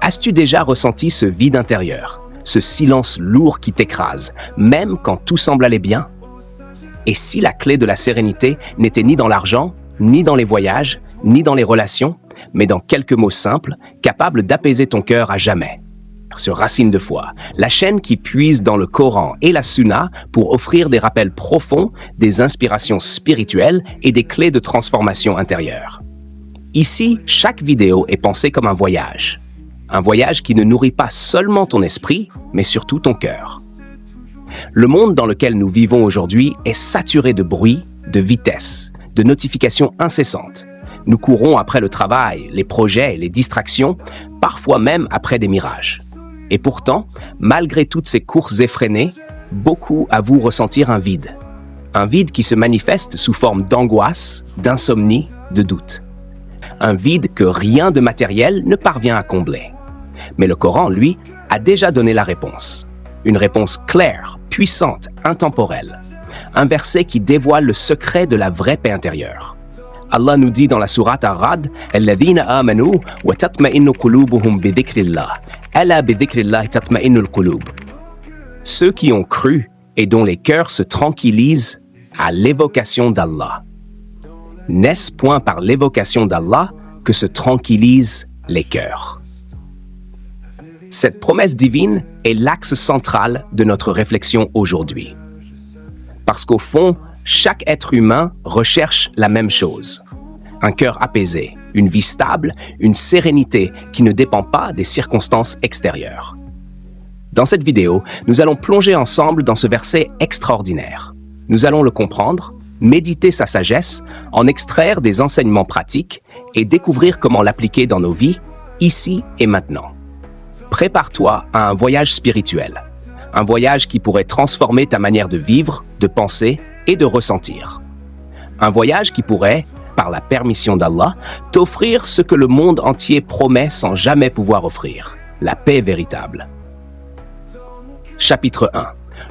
As-tu déjà ressenti ce vide intérieur, ce silence lourd qui t'écrase, même quand tout semble aller bien? Et si la clé de la sérénité n'était ni dans l'argent, ni dans les voyages, ni dans les relations, mais dans quelques mots simples, capables d'apaiser ton cœur à jamais? Sur Racine de foi, la chaîne qui puise dans le Coran et la Sunna pour offrir des rappels profonds, des inspirations spirituelles et des clés de transformation intérieure. Ici, chaque vidéo est pensée comme un voyage. Un voyage qui ne nourrit pas seulement ton esprit, mais surtout ton cœur. Le monde dans lequel nous vivons aujourd'hui est saturé de bruit, de vitesse, de notifications incessantes. Nous courons après le travail, les projets, les distractions, parfois même après des mirages. Et pourtant, malgré toutes ces courses effrénées, beaucoup avouent ressentir un vide. Un vide qui se manifeste sous forme d'angoisse, d'insomnie, de doute. Un vide que rien de matériel ne parvient à combler. Mais le Coran, lui, a déjà donné la réponse. Une réponse claire, puissante, intemporelle. Un verset qui dévoile le secret de la vraie paix intérieure. Allah nous dit dans la sourate Ar-Ra'd, الذين آمنوا وتطمئن قلوبهم بذكر الله ألا بذكر الله تطمئن القلوب. Ceux qui ont cru et dont les cœurs se tranquillisent à l'évocation d'Allah. N'est-ce point par l'évocation d'Allah que se tranquillisent les cœurs? Cette promesse divine est l'axe central de notre réflexion aujourd'hui. Parce qu'au fond, chaque être humain recherche la même chose. Un cœur apaisé, une vie stable, une sérénité qui ne dépend pas des circonstances extérieures. Dans cette vidéo, nous allons plonger ensemble dans ce verset extraordinaire. Nous allons le comprendre, méditer sa sagesse, en extraire des enseignements pratiques et découvrir comment l'appliquer dans nos vies, ici et maintenant. Prépare-toi à un voyage spirituel. Un voyage qui pourrait transformer ta manière de vivre, de penser et de ressentir. Un voyage qui pourrait, par la permission d'Allah, t'offrir ce que le monde entier promet sans jamais pouvoir offrir, la paix véritable. Chapitre 1.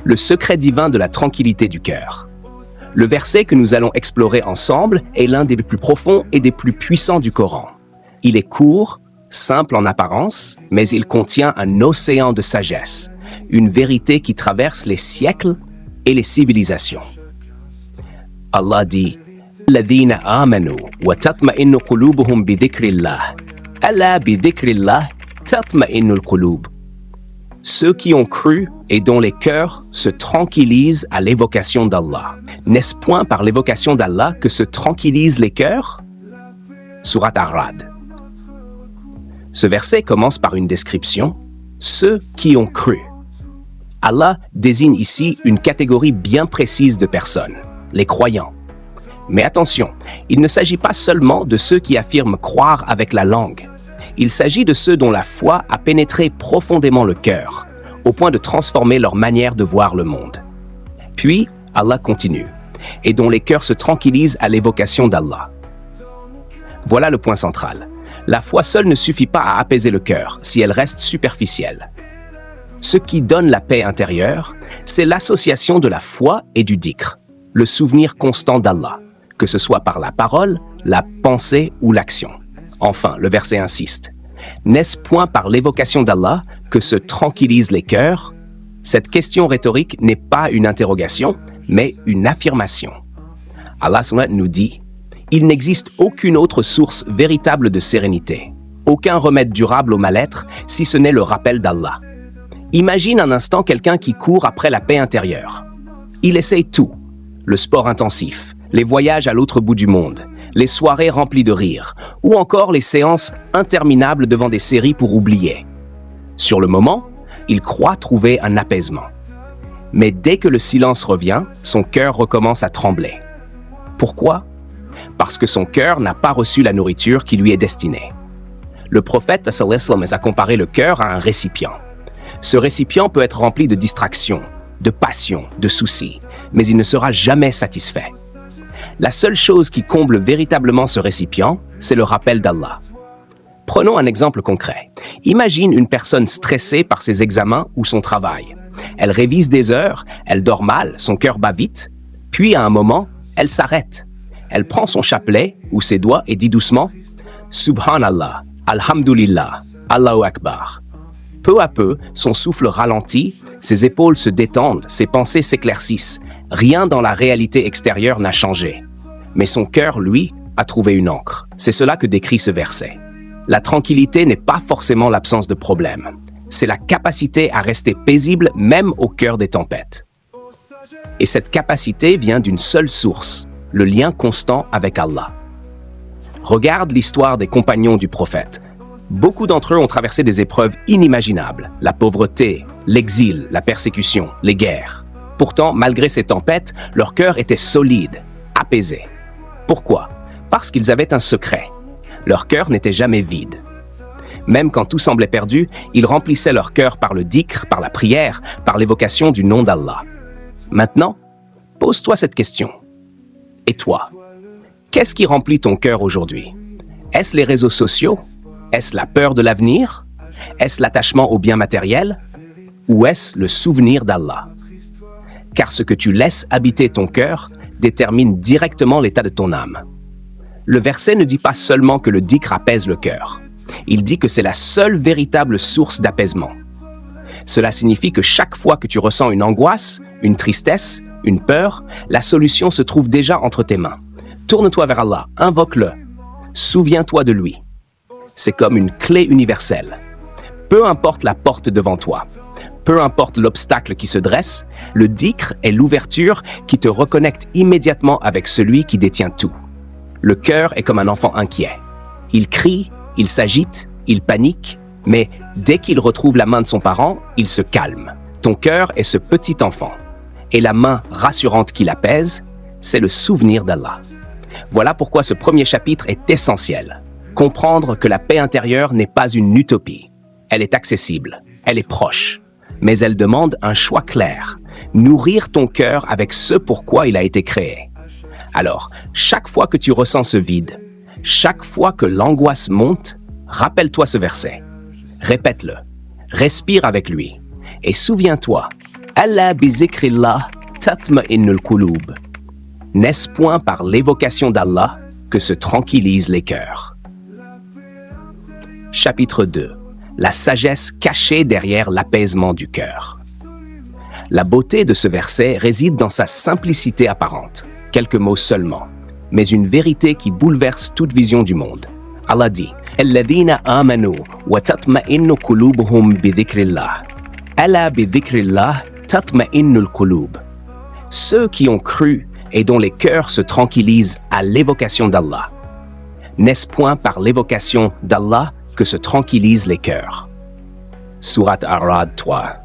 Le secret divin de la tranquillité du cœur. Le verset que nous allons explorer ensemble est l'un des plus profonds et des plus puissants du Coran. Il est court, simple en apparence, mais il contient un océan de sagesse, une vérité qui traverse les siècles et les civilisations. Allah dit الذين آمنوا وتطمئن قلوبهم بذكر الله ألا بذكر الله تطمئن القلوب. Ceux qui ont cru et dont les cœurs se tranquillisent à l'évocation d'Allah. N'est-ce point par l'évocation d'Allah que se tranquillisent les cœurs? Sourate Ar-Ra'd. Ce verset commence par une description, ceux qui ont cru. Allah désigne ici une catégorie bien précise de personnes, les croyants. Mais attention, il ne s'agit pas seulement de ceux qui affirment croire avec la langue. Il s'agit de ceux dont la foi a pénétré profondément le cœur, au point de transformer leur manière de voir le monde. Puis, Allah continue, et dont les cœurs se tranquillisent à l'évocation d'Allah. Voilà le point central. La foi seule ne suffit pas à apaiser le cœur si elle reste superficielle. Ce qui donne la paix intérieure, c'est l'association de la foi et du dhikr, le souvenir constant d'Allah, que ce soit par la parole, la pensée ou l'action. Enfin, le verset insiste. N'est-ce point par l'évocation d'Allah que se tranquillisent les cœurs? Cette question rhétorique n'est pas une interrogation, mais une affirmation. Allah nous dit, il n'existe aucune autre source véritable de sérénité, aucun remède durable au mal-être si ce n'est le rappel d'Allah. Imagine un instant quelqu'un qui court après la paix intérieure. Il essaye tout, le sport intensif, les voyages à l'autre bout du monde, les soirées remplies de rires, ou encore les séances interminables devant des séries pour oublier. Sur le moment, il croit trouver un apaisement. Mais dès que le silence revient, son cœur recommence à trembler. Pourquoi? Parce que son cœur n'a pas reçu la nourriture qui lui est destinée. Le prophète sallallahu alayhi wa sallam a comparé le cœur à un récipient. Ce récipient peut être rempli de distractions, de passions, de soucis, mais il ne sera jamais satisfait. La seule chose qui comble véritablement ce récipient, c'est le rappel d'Allah. Prenons un exemple concret. Imagine une personne stressée par ses examens ou son travail. Elle révise des heures, elle dort mal, son cœur bat vite, puis à un moment, elle s'arrête. Elle prend son chapelet ou ses doigts et dit doucement « Subhanallah, Alhamdulillah, Allahu Akbar. Peu à peu, son souffle ralentit, ses épaules se détendent, ses pensées s'éclaircissent. Rien dans la réalité extérieure n'a changé. Mais son cœur, lui, a trouvé une ancre. C'est cela que décrit ce verset. La tranquillité n'est pas forcément l'absence de problème. C'est la capacité à rester paisible même au cœur des tempêtes. Et cette capacité vient d'une seule source, le lien constant avec Allah. Regarde l'histoire des compagnons du prophète. Beaucoup d'entre eux ont traversé des épreuves inimaginables, la pauvreté, l'exil, la persécution, les guerres. Pourtant, malgré ces tempêtes, leur cœur était solide, apaisé. Pourquoi? Parce qu'ils avaient un secret. Leur cœur n'était jamais vide. Même quand tout semblait perdu, ils remplissaient leur cœur par le dhikr, par la prière, par l'évocation du nom d'Allah. Maintenant, pose-toi cette question. Et toi? Qu'est-ce qui remplit ton cœur aujourd'hui? Est-ce les réseaux sociaux? Est-ce la peur de l'avenir? Est-ce l'attachement aux biens matériels? Ou est-ce le souvenir d'Allah? Car ce que tu laisses habiter ton cœur détermine directement l'état de ton âme. Le verset ne dit pas seulement que le dhikr apaise le cœur. Il dit que c'est la seule véritable source d'apaisement. Cela signifie que chaque fois que tu ressens une angoisse, une tristesse, une peur, la solution se trouve déjà entre tes mains. Tourne-toi vers Allah, invoque-le. Souviens-toi de lui. C'est comme une clé universelle. Peu importe la porte devant toi, peu importe l'obstacle qui se dresse, le dhikr est l'ouverture qui te reconnecte immédiatement avec celui qui détient tout. Le cœur est comme un enfant inquiet. Il crie, il s'agite, il panique, mais dès qu'il retrouve la main de son parent, il se calme. Ton cœur est ce petit enfant. Et la main rassurante qui l'apaise, c'est le souvenir d'Allah. Voilà pourquoi ce premier chapitre est essentiel. Comprendre que la paix intérieure n'est pas une utopie. Elle est accessible, elle est proche. Mais elle demande un choix clair. Nourrir ton cœur avec ce pourquoi il a été créé. Alors, chaque fois que tu ressens ce vide, chaque fois que l'angoisse monte, rappelle-toi ce verset. Répète-le. Respire avec lui. Et souviens-toi, Ala bi zikrillah tatma'innul qulub. N'est-ce point par l'évocation d'Allah que se tranquillisent les cœurs? Chapitre 2. La sagesse cachée derrière l'apaisement du cœur. La beauté de ce verset réside dans sa simplicité apparente, quelques mots seulement, mais une vérité qui bouleverse toute vision du monde. Allah dit « Alladhina amanu wa tatma'innu qulubuhum bi dhikrillah. Ala bi dhikrillah tatma'innul qulub. » Ceux qui ont cru et dont les cœurs se tranquillisent à l'évocation d'Allah. N'est-ce point par l'évocation d'Allah que se tranquillisent les cœurs? Surat Ar-Ra'd 3.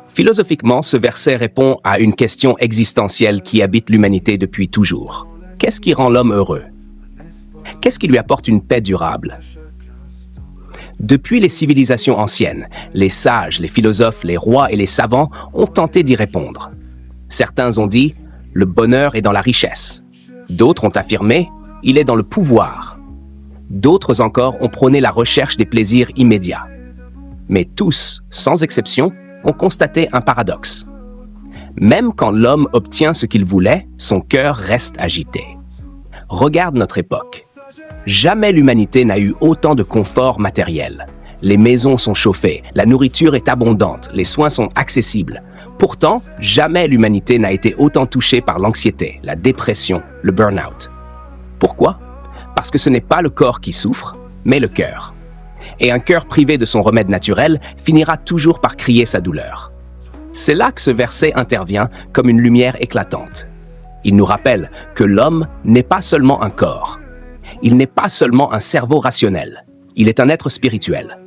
Philosophiquement, ce verset répond à une question existentielle qui habite l'humanité depuis toujours. Qu'est-ce qui rend l'homme heureux? Qu'est-ce qui lui apporte une paix durable? Depuis les civilisations anciennes, les sages, les philosophes, les rois et les savants ont tenté d'y répondre. Certains ont dit « le bonheur est dans la richesse ». D'autres ont affirmé « il est dans le pouvoir ». D'autres encore ont prôné la recherche des plaisirs immédiats. Mais tous, sans exception, ont constaté un paradoxe. Même quand l'homme obtient ce qu'il voulait, son cœur reste agité. Regarde notre époque. Jamais l'humanité n'a eu autant de confort matériel. Les maisons sont chauffées, la nourriture est abondante, les soins sont accessibles. Pourtant, jamais l'humanité n'a été autant touchée par l'anxiété, la dépression, le burn-out. Pourquoi? Parce que ce n'est pas le corps qui souffre, mais le cœur. Et un cœur privé de son remède naturel finira toujours par crier sa douleur. C'est là que ce verset intervient comme une lumière éclatante. Il nous rappelle que l'homme n'est pas seulement un corps. Il n'est pas seulement un cerveau rationnel. Il est un être spirituel.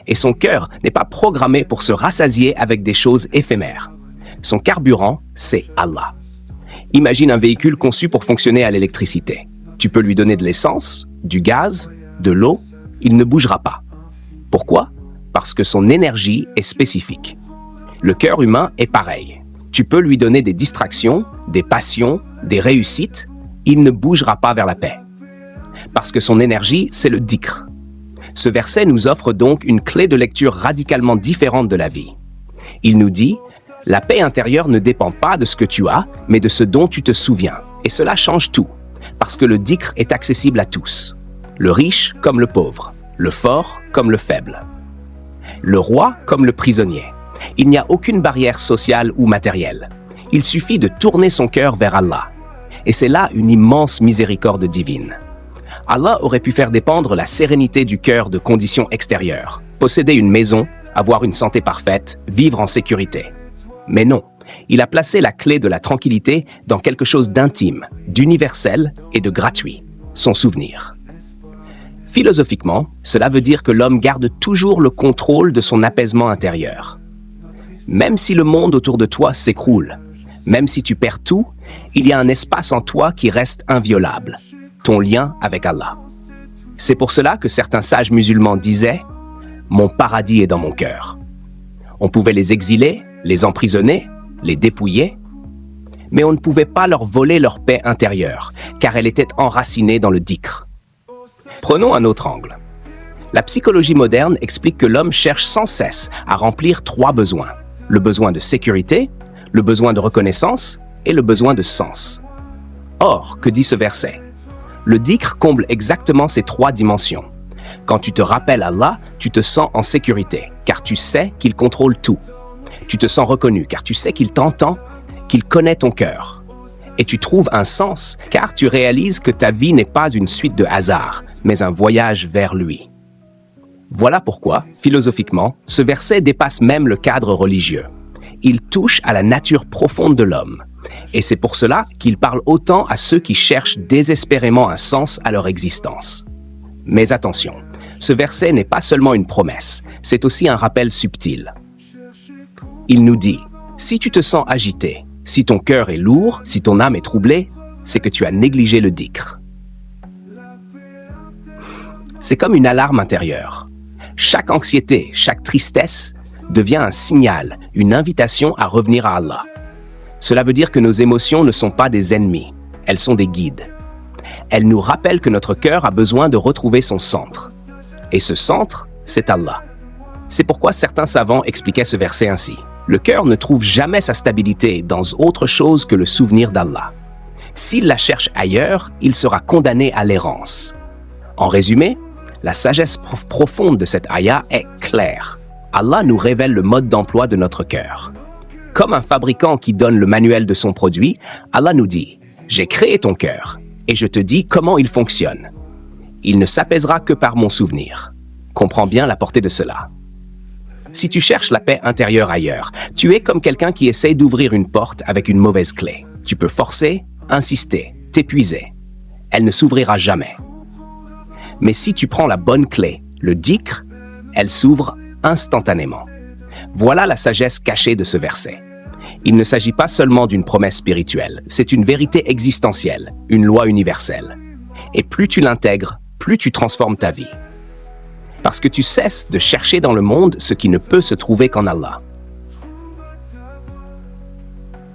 Et son cœur n'est pas programmé pour se rassasier avec des choses éphémères. Son carburant, c'est Allah. Imagine un véhicule conçu pour fonctionner à l'électricité. Tu peux lui donner de l'essence, du gaz, de l'eau, il ne bougera pas. Pourquoi? Parce que son énergie est spécifique. Le cœur humain est pareil. Tu peux lui donner des distractions, des passions, des réussites, il ne bougera pas vers la paix. Parce que son énergie, c'est le dhikr. Ce verset nous offre donc une clé de lecture radicalement différente de la vie. Il nous dit, la paix intérieure ne dépend pas de ce que tu as, mais de ce dont tu te souviens. Et cela change tout, parce que le dhikr est accessible à tous. le riche comme le pauvre, le fort comme le faible, le roi comme le prisonnier. Il n'y a aucune barrière sociale ou matérielle. Il suffit de tourner son cœur vers Allah. Et c'est là une immense miséricorde divine. Allah aurait pu faire dépendre la sérénité du cœur de conditions extérieures, posséder une maison, avoir une santé parfaite, vivre en sécurité. Mais non, il a placé la clé de la tranquillité dans quelque chose d'intime, d'universel et de gratuit, son souvenir. Philosophiquement, cela veut dire que l'homme garde toujours le contrôle de son apaisement intérieur. Même si le monde autour de toi s'écroule, même si tu perds tout, il y a un espace en toi qui reste inviolable, ton lien avec Allah. C'est pour cela que certains sages musulmans disaient « Mon paradis est dans mon cœur ». On pouvait les exiler, les emprisonner, les dépouiller, mais on ne pouvait pas leur voler leur paix intérieure, car elle était enracinée dans le dhikr. Prenons un autre angle. La psychologie moderne explique que l'homme cherche sans cesse à remplir 3 besoins. Le besoin de sécurité, le besoin de reconnaissance et le besoin de sens. Or, que dit ce verset? Le dhikr comble exactement ces 3 dimensions. Quand tu te rappelles Allah, tu te sens en sécurité, car tu sais qu'il contrôle tout. Tu te sens reconnu, car tu sais qu'il t'entend, qu'il connaît ton cœur. Et tu trouves un sens, car tu réalises que ta vie n'est pas une suite de hasards, mais un voyage vers lui. Voilà pourquoi, philosophiquement, ce verset dépasse même le cadre religieux. Il touche à la nature profonde de l'homme. Et c'est pour cela qu'il parle autant à ceux qui cherchent désespérément un sens à leur existence. Mais attention, ce verset n'est pas seulement une promesse, c'est aussi un rappel subtil. Il nous dit, si tu te sens agité, si ton cœur est lourd, si ton âme est troublée, c'est que tu as négligé le dhikr. C'est comme une alarme intérieure. Chaque anxiété, chaque tristesse devient un signal, une invitation à revenir à Allah. Cela veut dire que nos émotions ne sont pas des ennemis, elles sont des guides. Elles nous rappellent que notre cœur a besoin de retrouver son centre. Et ce centre, c'est Allah. C'est pourquoi certains savants expliquaient ce verset ainsi. Le cœur ne trouve jamais sa stabilité dans autre chose que le souvenir d'Allah. S'il la cherche ailleurs, il sera condamné à l'errance. En résumé, la sagesse profonde de cette ayah est claire. Allah nous révèle le mode d'emploi de notre cœur. Comme un fabricant qui donne le manuel de son produit, Allah nous dit « J'ai créé ton cœur et je te dis comment il fonctionne. Il ne s'apaisera que par mon souvenir. » Comprends bien la portée de cela. Si tu cherches la paix intérieure ailleurs, tu es comme quelqu'un qui essaie d'ouvrir une porte avec une mauvaise clé. Tu peux forcer, insister, t'épuiser. Elle ne s'ouvrira jamais. Mais si tu prends la bonne clé, le dhikr, elle s'ouvre instantanément. Voilà la sagesse cachée de ce verset. Il ne s'agit pas seulement d'une promesse spirituelle, c'est une vérité existentielle, une loi universelle. Et plus tu l'intègres, plus tu transformes ta vie. Parce que tu cesses de chercher dans le monde ce qui ne peut se trouver qu'en Allah.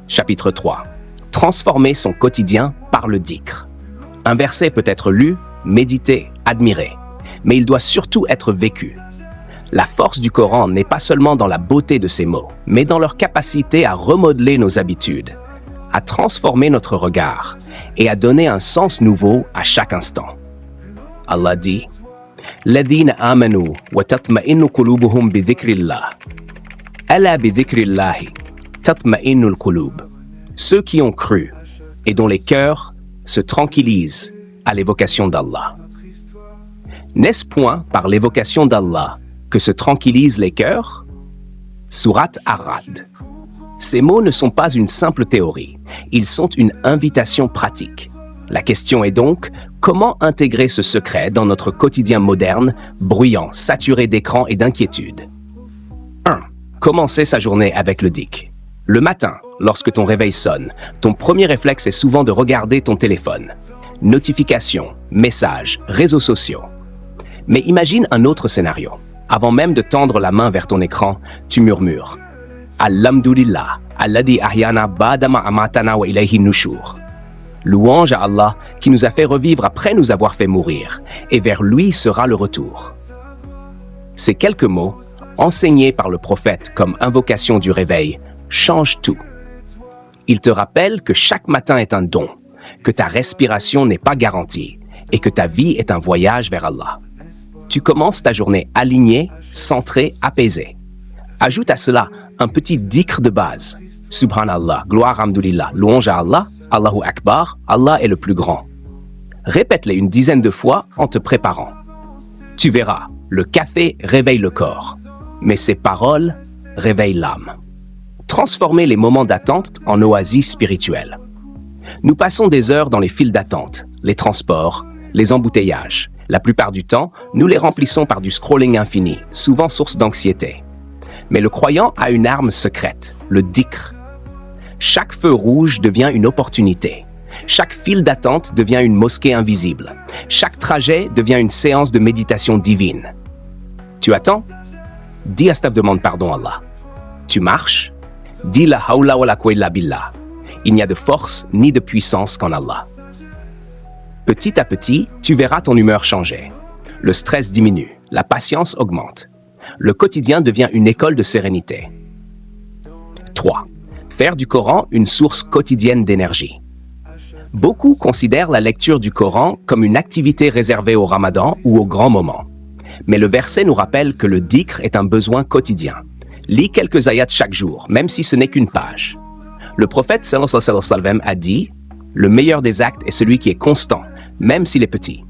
Chapitre 3. Transformer son quotidien par le dhikr. Un verset peut être lu, médité, admiré, mais il doit surtout être vécu. La force du Coran n'est pas seulement dans la beauté de ses mots, mais dans leur capacité à remodeler nos habitudes, à transformer notre regard et à donner un sens nouveau à chaque instant. Allah dit « Ladhina amanu wa tatma'innu qulubuhum bi dhikrillah. Ala bi dhikrillahi tatma'innul qulub. » Ceux qui ont cru et dont les cœurs se tranquillisent à l'évocation d'Allah. N'est-ce point par l'évocation d'Allah que se tranquillisent les cœurs? Sourate Ar-Ra'd. Ces mots ne sont pas une simple théorie, ils sont une invitation pratique. La question est donc, comment intégrer ce secret dans notre quotidien moderne, bruyant, saturé d'écrans et d'inquiétudes? 1. Commencer sa journée avec le dhikr. Le matin, lorsque ton réveil sonne, ton premier réflexe est souvent de regarder ton téléphone. Notifications, messages, réseaux sociaux. Mais imagine un autre scénario. Avant même de tendre la main vers ton écran, tu murmures « Alhamdulillah, alladhi ahyana ba'dama amatana wa ilayhi nushur » Louange à Allah qui nous a fait revivre après nous avoir fait mourir, et vers lui sera le retour. Ces quelques mots, enseignés par le prophète comme invocation du réveil, changent tout. Ils te rappellent que chaque matin est un don, que ta respiration n'est pas garantie, et que ta vie est un voyage vers Allah. Tu commences ta journée aligné, centré, apaisé. Ajoute à cela un petit dhikr de base. Subhanallah, gloire, alhamdulillah, louange à Allah, Allahu Akbar, Allah est le plus grand. Répète-les une dizaine de fois en te préparant. Tu verras, le café réveille le corps, mais ses paroles réveillent l'âme. Transformez les moments d'attente en oasis spirituelles. Nous passons des heures dans les files d'attente, les transports, les embouteillages. La plupart du temps, nous les remplissons par du scrolling infini, souvent source d'anxiété. Mais le croyant a une arme secrète, le dhikr. Chaque feu rouge devient une opportunité. Chaque file d'attente devient une mosquée invisible. Chaque trajet devient une séance de méditation divine. Tu attends? Dis demande pardon à Allah. Tu marches? Dis la hawla wa la quwwata illa billah. Il n'y a de force ni de puissance qu'en Allah. Petit à petit, tu verras ton humeur changer. Le stress diminue, la patience augmente. Le quotidien devient une école de sérénité. 3. Faire du Coran une source quotidienne d'énergie. Beaucoup considèrent la lecture du Coran comme une activité réservée au Ramadan ou aux grands moments. Mais le verset nous rappelle que le dhikr est un besoin quotidien. Lis quelques ayats chaque jour, même si ce n'est qu'une page. Le prophète sallallahu alayhi wa sallam a dit « Le meilleur des actes est celui qui est constant, même s'il est petit. »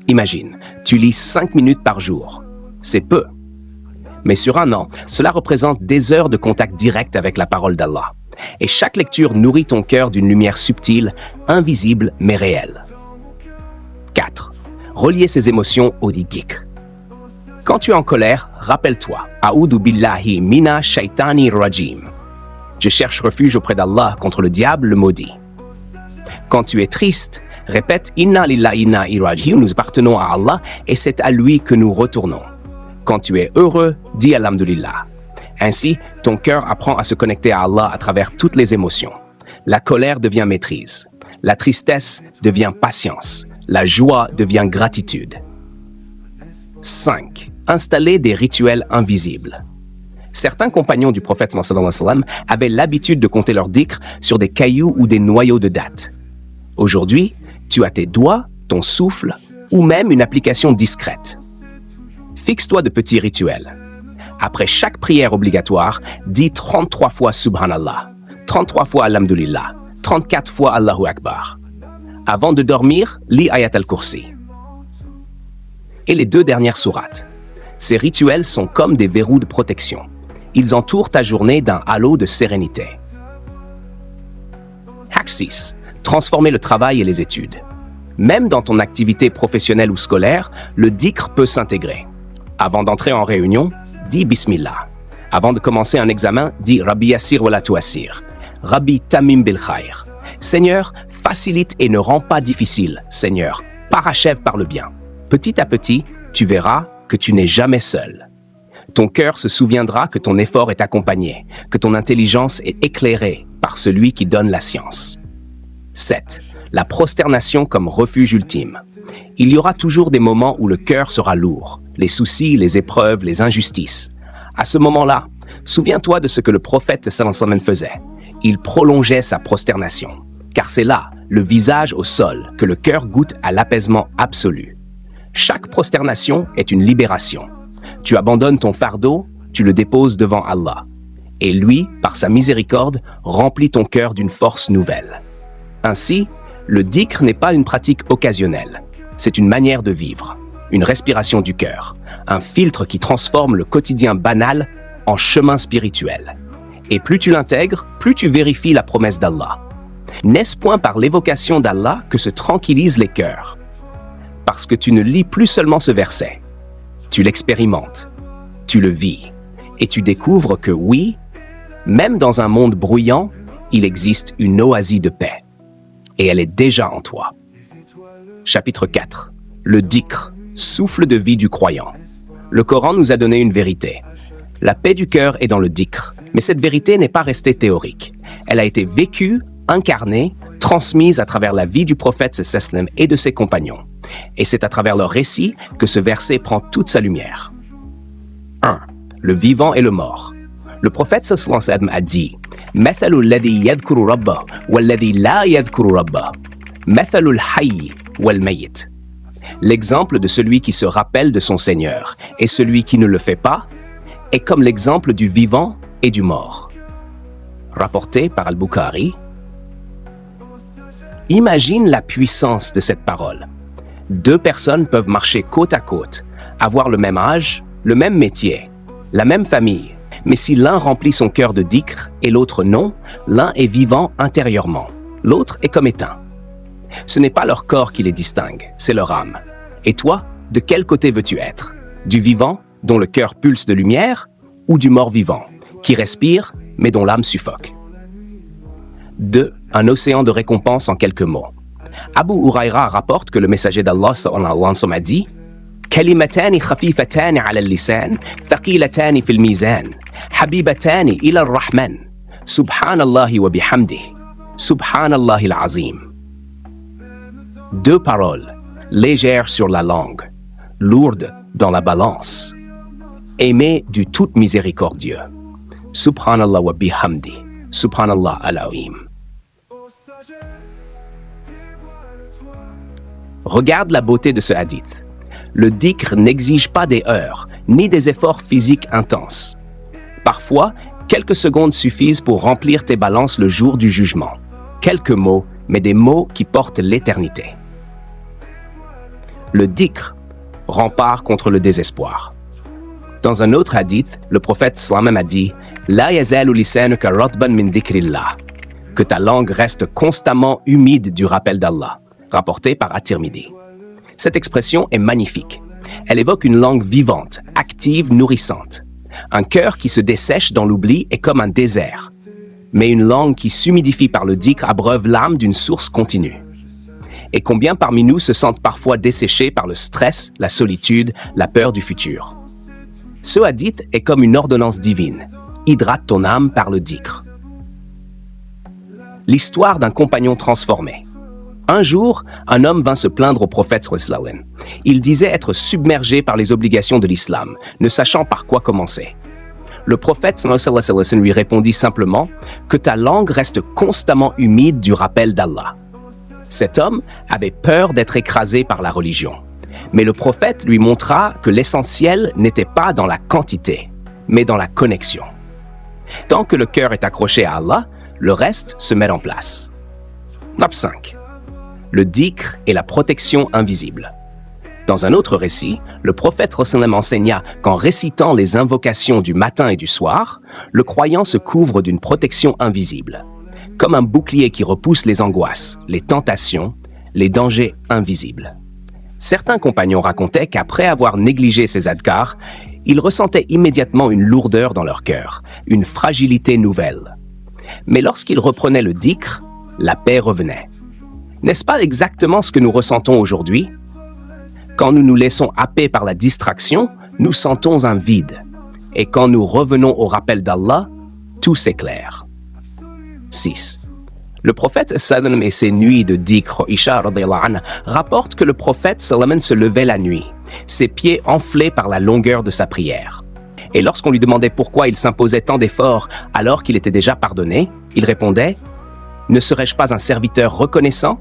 Imagine, tu lis 5 minutes par jour. C'est peu. Mais sur un an, cela représente des heures de contact direct avec la parole d'Allah. Et chaque lecture nourrit ton cœur d'une lumière subtile, invisible mais réelle. 4. Relier ses émotions au dhikr. Quand tu es en colère, rappelle-toi « A'udhu billahi mina shaitani rajim » Je cherche refuge auprès d'Allah contre le diable, le maudit. Quand tu es triste, répète « Inna lillahi inna ilaihi raji'un » Nous appartenons à Allah et c'est à lui que nous retournons. Quand tu es heureux, dis alhamdulillah. Ainsi, ton cœur apprend à se connecter à Allah à travers toutes les émotions. La colère devient maîtrise. La tristesse devient patience. La joie devient gratitude. 5. Installer des rituels invisibles. Certains compagnons du prophète sallallahu alayhi wa sallam avaient l'habitude de compter leurs dhikr sur des cailloux ou des noyaux de dattes. Aujourd'hui, tu as tes doigts, ton souffle ou même une application discrète. Fixe-toi de petits rituels. Après chaque prière obligatoire, dis 33 fois Subhanallah, 33 fois Alhamdulillah, 34 fois Allahu Akbar. Avant de dormir, lis Ayat al-Kursi. Et les 2 dernières sourates. Ces rituels sont comme des verrous de protection. Ils entourent ta journée d'un halo de sérénité. Hack 6. Transformer le travail et les études. Même dans ton activité professionnelle ou scolaire, le dhikr peut s'intégrer. Avant d'entrer en réunion, dis Bismillah. Avant de commencer un examen, dis Rabbi Yassir wa la tuassir. Rabbi Tamim bil Khair. Seigneur, facilite et ne rends pas difficile. Seigneur, parachève par le bien. Petit à petit, tu verras que tu n'es jamais seul. Ton cœur se souviendra que ton effort est accompagné, que ton intelligence est éclairée par celui qui donne la science. 7. La prosternation comme refuge ultime. Il y aura toujours des moments où le cœur sera lourd, les soucis, les épreuves, les injustices. À ce moment-là, souviens-toi de ce que le prophète sallallahu alayhi wa sallam faisait. Il prolongeait sa prosternation, car c'est là, le visage au sol, que le cœur goûte à l'apaisement absolu. Chaque prosternation est une libération. Tu abandonnes ton fardeau, tu le déposes devant Allah. Et lui, par sa miséricorde, remplit ton cœur d'une force nouvelle. Ainsi, le dhikr n'est pas une pratique occasionnelle. C'est une manière de vivre, une respiration du cœur, un filtre qui transforme le quotidien banal en chemin spirituel. Et plus tu l'intègres, plus tu vérifies la promesse d'Allah. N'est-ce point par l'évocation d'Allah que se tranquillisent les cœurs? Parce que tu ne lis plus seulement ce verset. Tu l'expérimentes, tu le vis, et tu découvres que oui, même dans un monde bruyant, il existe une oasis de paix. Et elle est déjà en toi. Chapitre 4. Le dhikr, souffle de vie du croyant. Le Coran nous a donné une vérité. La paix du cœur est dans le dhikr, mais cette vérité n'est pas restée théorique. Elle a été vécue, incarnée, transmise à travers la vie du prophète sallallahu alayhi wa sallam et de ses compagnons. Et c'est à travers leur récit que ce verset prend toute sa lumière. 1. Le vivant et le mort. Le prophète sallallahu alayhi wa sallam a dit « Mathalu alladhi yadhkuru rabbah walladhi la yadhkuru rabbah. Mathalu al-hayy wal mayit. L'exemple de celui qui se rappelle de son Seigneur et celui qui ne le fait pas est comme l'exemple du vivant et du mort. Rapporté par Al-Bukhari. Imagine la puissance de cette parole. 2 personnes peuvent marcher côte à côte, avoir le même âge, le même métier, la même famille, mais si l'un remplit son cœur de dhikr et l'autre non, l'un est vivant intérieurement, l'autre est comme éteint. Ce n'est pas leur corps qui les distingue, c'est leur âme. Et toi, de quel côté veux-tu être? Du vivant, dont le cœur pulse de lumière, ou du mort vivant, qui respire, mais dont l'âme suffoque? 2. Un océan de récompense en quelques mots. Abu Huraira rapporte que le messager d'Allah a dit « Kalimatani khafifatani ala al-lisan, thaqilatani fil mizan, habibatani ila ar-Rahman, subhanallahi wa bihamdih, subhanallahi al-azim. » 2 paroles, légères sur la langue, lourdes dans la balance, aimées du tout miséricordieux. Subhanallah wa bihamdi, subhanallah al-azim. Regarde la beauté de ce hadith. Le dhikr n'exige pas des heures, ni des efforts physiques intenses. Parfois, quelques secondes suffisent pour remplir tes balances le jour du jugement. Quelques mots, mais des mots qui portent l'éternité. Le dhikr, rempart contre le désespoir. Dans un autre hadith, le prophète sallam a dit « La yazalu lisanuka ratban min dhikrillah » que ta langue reste constamment humide du rappel d'Allah, rapporté par At-Tirmidhi. Cette expression est magnifique. Elle évoque une langue vivante, active, nourrissante. Un cœur qui se dessèche dans l'oubli est comme un désert. Mais une langue qui s'humidifie par le dhikr abreuve l'âme d'une source continue. Et combien parmi nous se sentent parfois desséchés par le stress, la solitude, la peur du futur? Ce hadith est comme une ordonnance divine. Hydrate ton âme par le dhikr. L'histoire d'un compagnon transformé. Un jour, un homme vint se plaindre au prophète sallallahu alayhi wa sallam. Il disait être submergé par les obligations de l'islam, ne sachant par quoi commencer. Le prophète sallallahu alayhi wa sallam lui répondit simplement que ta langue reste constamment humide du rappel d'Allah. Cet homme avait peur d'être écrasé par la religion. Mais le prophète lui montra que l'essentiel n'était pas dans la quantité, mais dans la connexion. Tant que le cœur est accroché à Allah, le reste se met en place. Note 5. Le dhikr est la protection invisible. Dans un autre récit, le prophète sallam enseigna qu'en récitant les invocations du matin et du soir, le croyant se couvre d'une protection invisible, comme un bouclier qui repousse les angoisses, les tentations, les dangers invisibles. Certains compagnons racontaient qu'après avoir négligé ces adhkars, ils ressentaient immédiatement une lourdeur dans leur cœur, une fragilité nouvelle. Mais lorsqu'ils reprenaient le dhikr, la paix revenait. N'est-ce pas exactement ce que nous ressentons aujourd'hui? Quand nous nous laissons happer par la distraction, nous sentons un vide. Et quand nous revenons au rappel d'Allah, tout s'éclaire. 6. Le prophète sallam et ses nuits de dhikr, Aïcha radhiyallahu anha, rapportent que le prophète sallam se levait la nuit, ses pieds enflés par la longueur de sa prière. Et lorsqu'on lui demandait pourquoi il s'imposait tant d'efforts alors qu'il était déjà pardonné, il répondait « Ne serais-je pas un serviteur reconnaissant ?»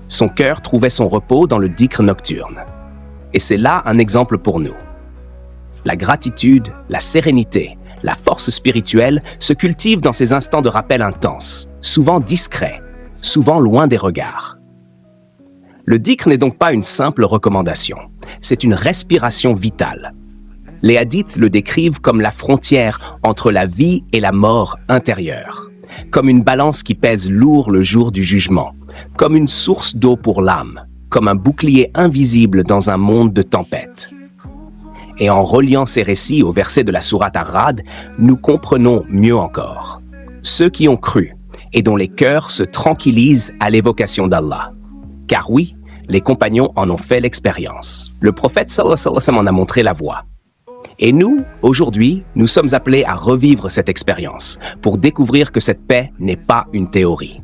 Son cœur trouvait son repos dans le dhikr nocturne. Et c'est là un exemple pour nous. La gratitude, la sérénité, la force spirituelle se cultivent dans ces instants de rappel intenses, souvent discrets, souvent loin des regards. Le dhikr n'est donc pas une simple recommandation, c'est une respiration vitale. Les hadiths le décrivent comme la frontière entre la vie et la mort intérieure, comme une balance qui pèse lourd le jour du jugement, comme une source d'eau pour l'âme, comme un bouclier invisible dans un monde de tempête. Et en reliant ces récits aux versets de la sourate Ar-Ra'd, nous comprenons mieux encore. Ceux qui ont cru et dont les cœurs se tranquillisent à l'évocation d'Allah. Car oui, les compagnons en ont fait l'expérience. Le prophète sallallahu alayhi wa sallam en a montré la voie. Et nous, aujourd'hui, nous sommes appelés à revivre cette expérience pour découvrir que cette paix n'est pas une théorie.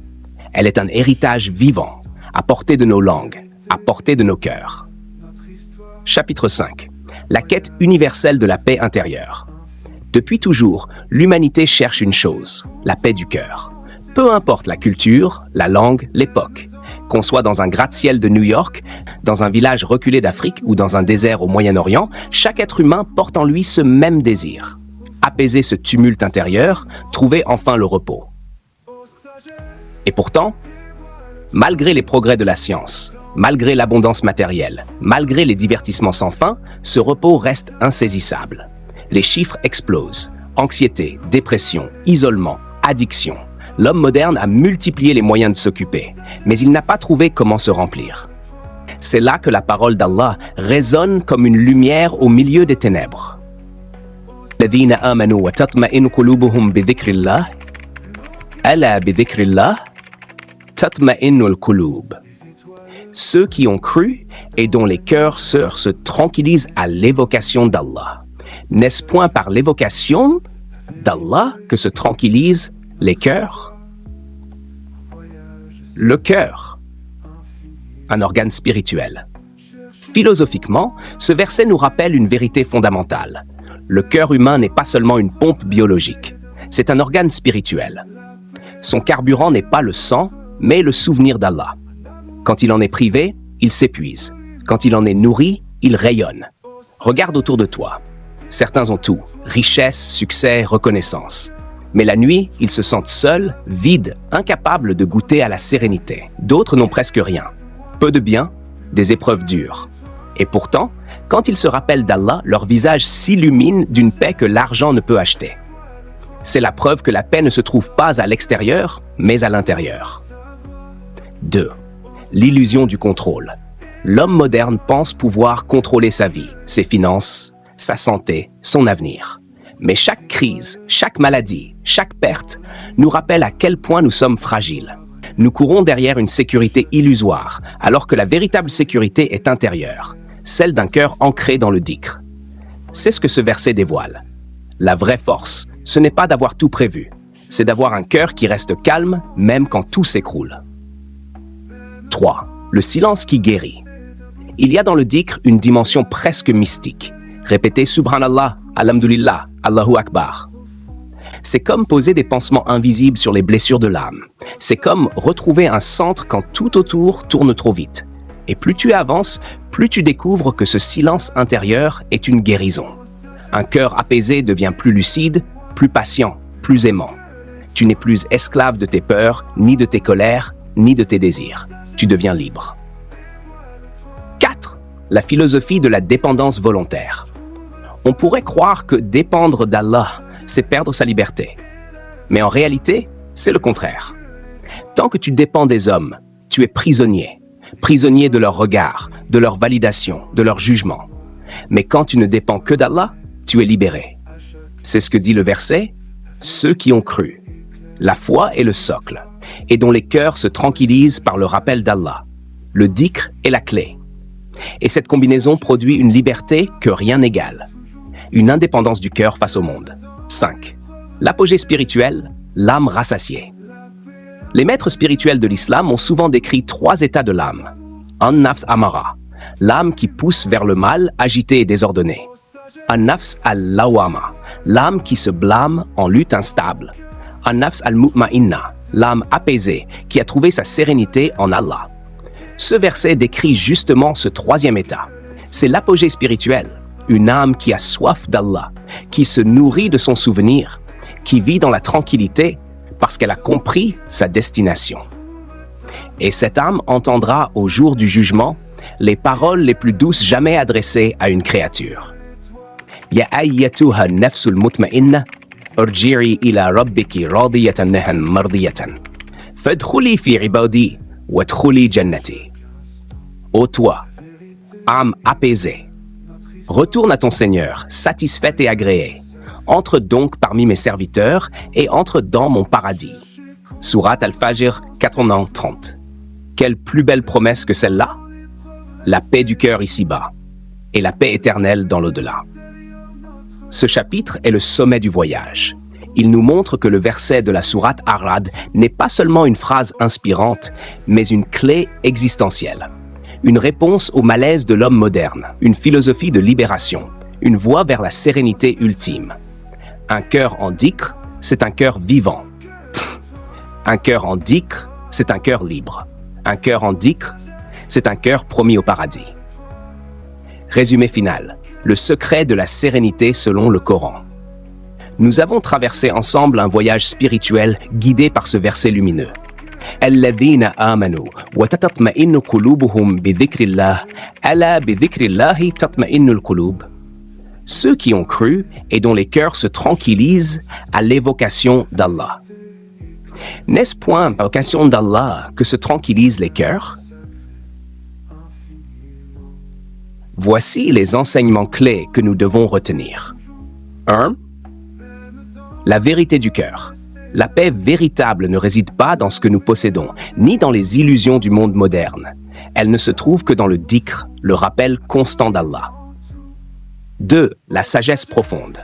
Elle est un héritage vivant, à portée de nos langues, à portée de nos cœurs. Chapitre 5. La quête universelle de la paix intérieure. Depuis toujours, l'humanité cherche une chose, la paix du cœur. Peu importe la culture, la langue, l'époque. Qu'on soit dans un gratte-ciel de New York, dans un village reculé d'Afrique ou dans un désert au Moyen-Orient, chaque être humain porte en lui ce même désir. Apaiser ce tumulte intérieur, trouver enfin le repos. Et pourtant, malgré les progrès de la science, malgré l'abondance matérielle, malgré les divertissements sans fin, ce repos reste insaisissable. Les chiffres explosent. Anxiété, dépression, isolement, addiction. L'homme moderne a multiplié les moyens de s'occuper, mais il n'a pas trouvé comment se remplir. C'est là que la parole d'Allah résonne comme une lumière au milieu des ténèbres. الذين آمنوا وتطمئن قلوبهم بذكر الله ألا بذكر الله تطمئن القلوب. Ceux qui ont cru et dont les cœurs se tranquillisent à l'évocation d'Allah. N'est-ce point par l'évocation d'Allah que se tranquillisent les cœurs? Le cœur, un organe spirituel. Philosophiquement, ce verset nous rappelle une vérité fondamentale. Le cœur humain n'est pas seulement une pompe biologique, c'est un organe spirituel. Son carburant n'est pas le sang, mais le souvenir d'Allah. Quand il en est privé, il s'épuise. Quand il en est nourri, il rayonne. Regarde autour de toi. Certains ont tout, richesse, succès, reconnaissance. Mais la nuit, ils se sentent seuls, vides, incapables de goûter à la sérénité. D'autres n'ont presque rien. Peu de biens, des épreuves dures. Et pourtant, quand ils se rappellent d'Allah, leur visage s'illumine d'une paix que l'argent ne peut acheter. C'est la preuve que la paix ne se trouve pas à l'extérieur, mais à l'intérieur. 2. L'illusion du contrôle. L'homme moderne pense pouvoir contrôler sa vie, ses finances, sa santé, son avenir. Mais chaque crise, chaque maladie, chaque perte nous rappelle à quel point nous sommes fragiles. Nous courons derrière une sécurité illusoire, alors que la véritable sécurité est intérieure, celle d'un cœur ancré dans le dhikr. C'est ce que ce verset dévoile. La vraie force, ce n'est pas d'avoir tout prévu, c'est d'avoir un cœur qui reste calme même quand tout s'écroule. 3. Le silence qui guérit. Il y a dans le dhikr une dimension presque mystique. Répéter Subhanallah, Alhamdulillah, Allahu Akbar. C'est comme poser des pansements invisibles sur les blessures de l'âme. C'est comme retrouver un centre quand tout autour tourne trop vite. Et plus tu avances, plus tu découvres que ce silence intérieur est une guérison. Un cœur apaisé devient plus lucide, plus patient, plus aimant. Tu n'es plus esclave de tes peurs, ni de tes colères, ni de tes désirs. Tu deviens libre. 4. La philosophie de la dépendance volontaire. On pourrait croire que dépendre d'Allah, c'est perdre sa liberté. Mais en réalité, c'est le contraire. Tant que tu dépends des hommes, tu es prisonnier. Prisonnier de leur regard, de leur validation, de leur jugement. Mais quand tu ne dépends que d'Allah, tu es libéré. C'est ce que dit le verset « Ceux qui ont cru ». La foi est le socle, et dont les cœurs se tranquillisent par le rappel d'Allah. Le dhikr est la clé. Et cette combinaison produit une liberté que rien n'égale. Une indépendance du cœur face au monde. 5. L'apogée spirituelle, l'âme rassasiée. Les maîtres spirituels de l'islam ont souvent décrit 3 états de l'âme. An-nafs amara, l'âme qui pousse vers le mal, agitée et désordonnée. An-nafs al-lawama, l'âme qui se blâme en lutte instable. An-nafs al-mutma'inna, l'âme apaisée qui a trouvé sa sérénité en Allah. Ce verset décrit justement ce 3e état. C'est l'apogée spirituelle, une âme qui a soif d'Allah, qui se nourrit de son souvenir, qui vit dans la tranquillité parce qu'elle a compris sa destination. Et cette âme entendra au jour du jugement les paroles les plus douces jamais adressées à une créature. Ya ayyatuha nafsul mutma'inna, urji'i ila rabbiki radiyatan mardiyatan. Fadkhuli fi ibadi wadkhuli jannati. Ô toi, âme apaisée, retourne à ton Seigneur, satisfaite et agréée. Entre donc parmi mes serviteurs et entre dans mon paradis. Surat Al-Fajr 91-30. Quelle plus belle promesse que celle-là? La paix du cœur ici-bas et la paix éternelle dans l'au-delà. Ce chapitre est le sommet du voyage. Il nous montre que le verset de la sourate Ar-Ra'd n'est pas seulement une phrase inspirante, mais une clé existentielle. Une réponse au malaise de l'homme moderne, une philosophie de libération, une voie vers la sérénité ultime. Un cœur en dhikr, c'est un cœur vivant. Un cœur en dhikr, c'est un cœur libre. Un cœur en dhikr, c'est un cœur promis au paradis. Résumé final. Le secret de la sérénité selon le Coran. Nous avons traversé ensemble un voyage spirituel guidé par ce verset lumineux. الذين آمنوا وتطمئن قلوبهم بذكر الله ألا بذكر الله تطمئن القلوب. Ceux qui ont cru et dont les cœurs se tranquillisent à l'évocation d'Allah. N'est-ce point à l'évocation d'Allah que se tranquillisent les cœurs? Voici les enseignements clés que nous devons retenir. 1. La vérité du cœur. La paix véritable ne réside pas dans ce que nous possédons, ni dans les illusions du monde moderne. Elle ne se trouve que dans le dhikr, le rappel constant d'Allah. 2. La sagesse profonde.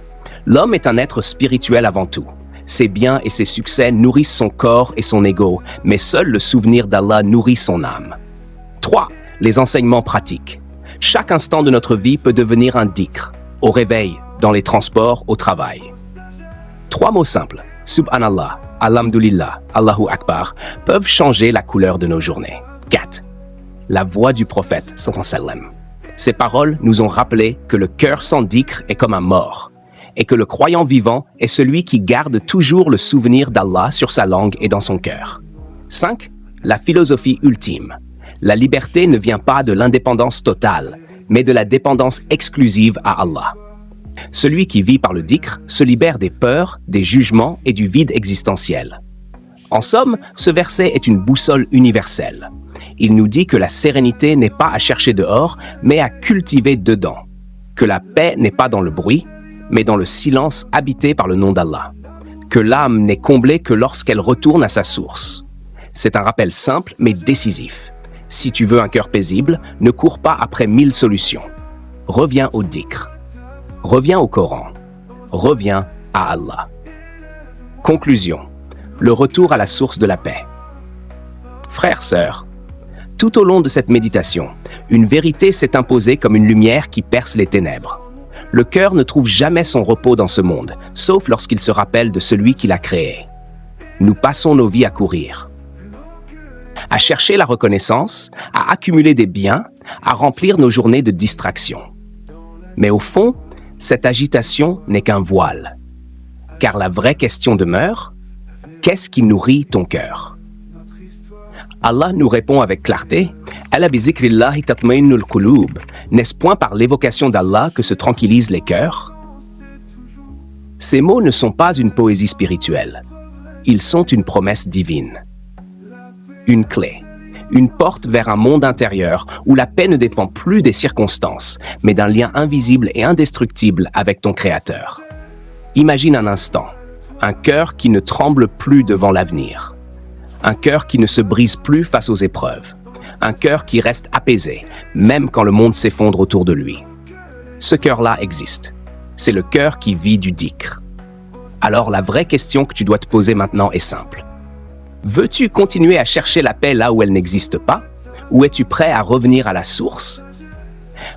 L'homme est un être spirituel avant tout. Ses biens et ses succès nourrissent son corps et son ego, mais seul le souvenir d'Allah nourrit son âme. 3. Les enseignements pratiques. Chaque instant de notre vie peut devenir un dhikr, au réveil, dans les transports, au travail. 3 mots simples, Subhanallah, Alhamdulillah, Allahu Akbar, peuvent changer la couleur de nos journées. 4. La voix du prophète, sallallahu alayhi wa sallam. Ces paroles nous ont rappelé que le cœur sans dhikr est comme un mort, et que le croyant vivant est celui qui garde toujours le souvenir d'Allah sur sa langue et dans son cœur. 5. La philosophie ultime. La liberté ne vient pas de l'indépendance totale, mais de la dépendance exclusive à Allah. Celui qui vit par le dhikr se libère des peurs, des jugements et du vide existentiel. En somme, ce verset est une boussole universelle. Il nous dit que la sérénité n'est pas à chercher dehors, mais à cultiver dedans. Que la paix n'est pas dans le bruit, mais dans le silence habité par le nom d'Allah. Que l'âme n'est comblée que lorsqu'elle retourne à sa source. C'est un rappel simple mais décisif. Si tu veux un cœur paisible, ne cours pas après 1000 solutions. Reviens au dhikr. Reviens au Coran. Reviens à Allah. Conclusion. Le retour à la source de la paix. Frères, sœurs, tout au long de cette méditation, une vérité s'est imposée comme une lumière qui perce les ténèbres. Le cœur ne trouve jamais son repos dans ce monde, sauf lorsqu'il se rappelle de celui qui l'a créé. Nous passons nos vies à courir, à chercher la reconnaissance, à accumuler des biens, à remplir nos journées de distraction. Mais au fond, cette agitation n'est qu'un voile. Car la vraie question demeure, qu'est-ce qui nourrit ton cœur? Allah nous répond avec clarté, Ala bi zikrillahi tatma'innul qulub. N'est-ce point par l'évocation d'Allah que se tranquillisent les cœurs? Ces mots ne sont pas une poésie spirituelle. Ils sont une promesse divine. Une clé, une porte vers un monde intérieur où la paix ne dépend plus des circonstances, mais d'un lien invisible et indestructible avec ton Créateur. Imagine un instant, un cœur qui ne tremble plus devant l'avenir, un cœur qui ne se brise plus face aux épreuves, un cœur qui reste apaisé, même quand le monde s'effondre autour de lui. Ce cœur-là existe. C'est le cœur qui vit du dhikr. Alors la vraie question que tu dois te poser maintenant est simple. Veux-tu continuer à chercher la paix là où elle n'existe pas? Ou es-tu prêt à revenir à la source?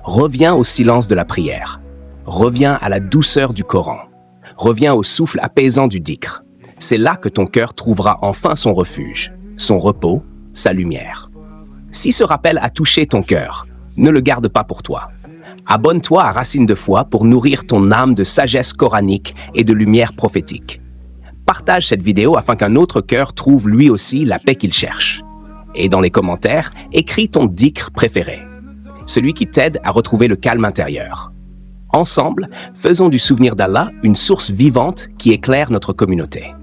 Reviens au silence de la prière. Reviens à la douceur du Coran. Reviens au souffle apaisant du dhikr. C'est là que ton cœur trouvera enfin son refuge, son repos, sa lumière. Si ce rappel a touché ton cœur, ne le garde pas pour toi. Abonne-toi à Racine de foi pour nourrir ton âme de sagesse coranique et de lumière prophétique. Partage cette vidéo afin qu'un autre cœur trouve lui aussi la paix qu'il cherche. Et dans les commentaires, écris ton dhikr préféré, celui qui t'aide à retrouver le calme intérieur. Ensemble, faisons du souvenir d'Allah une source vivante qui éclaire notre communauté.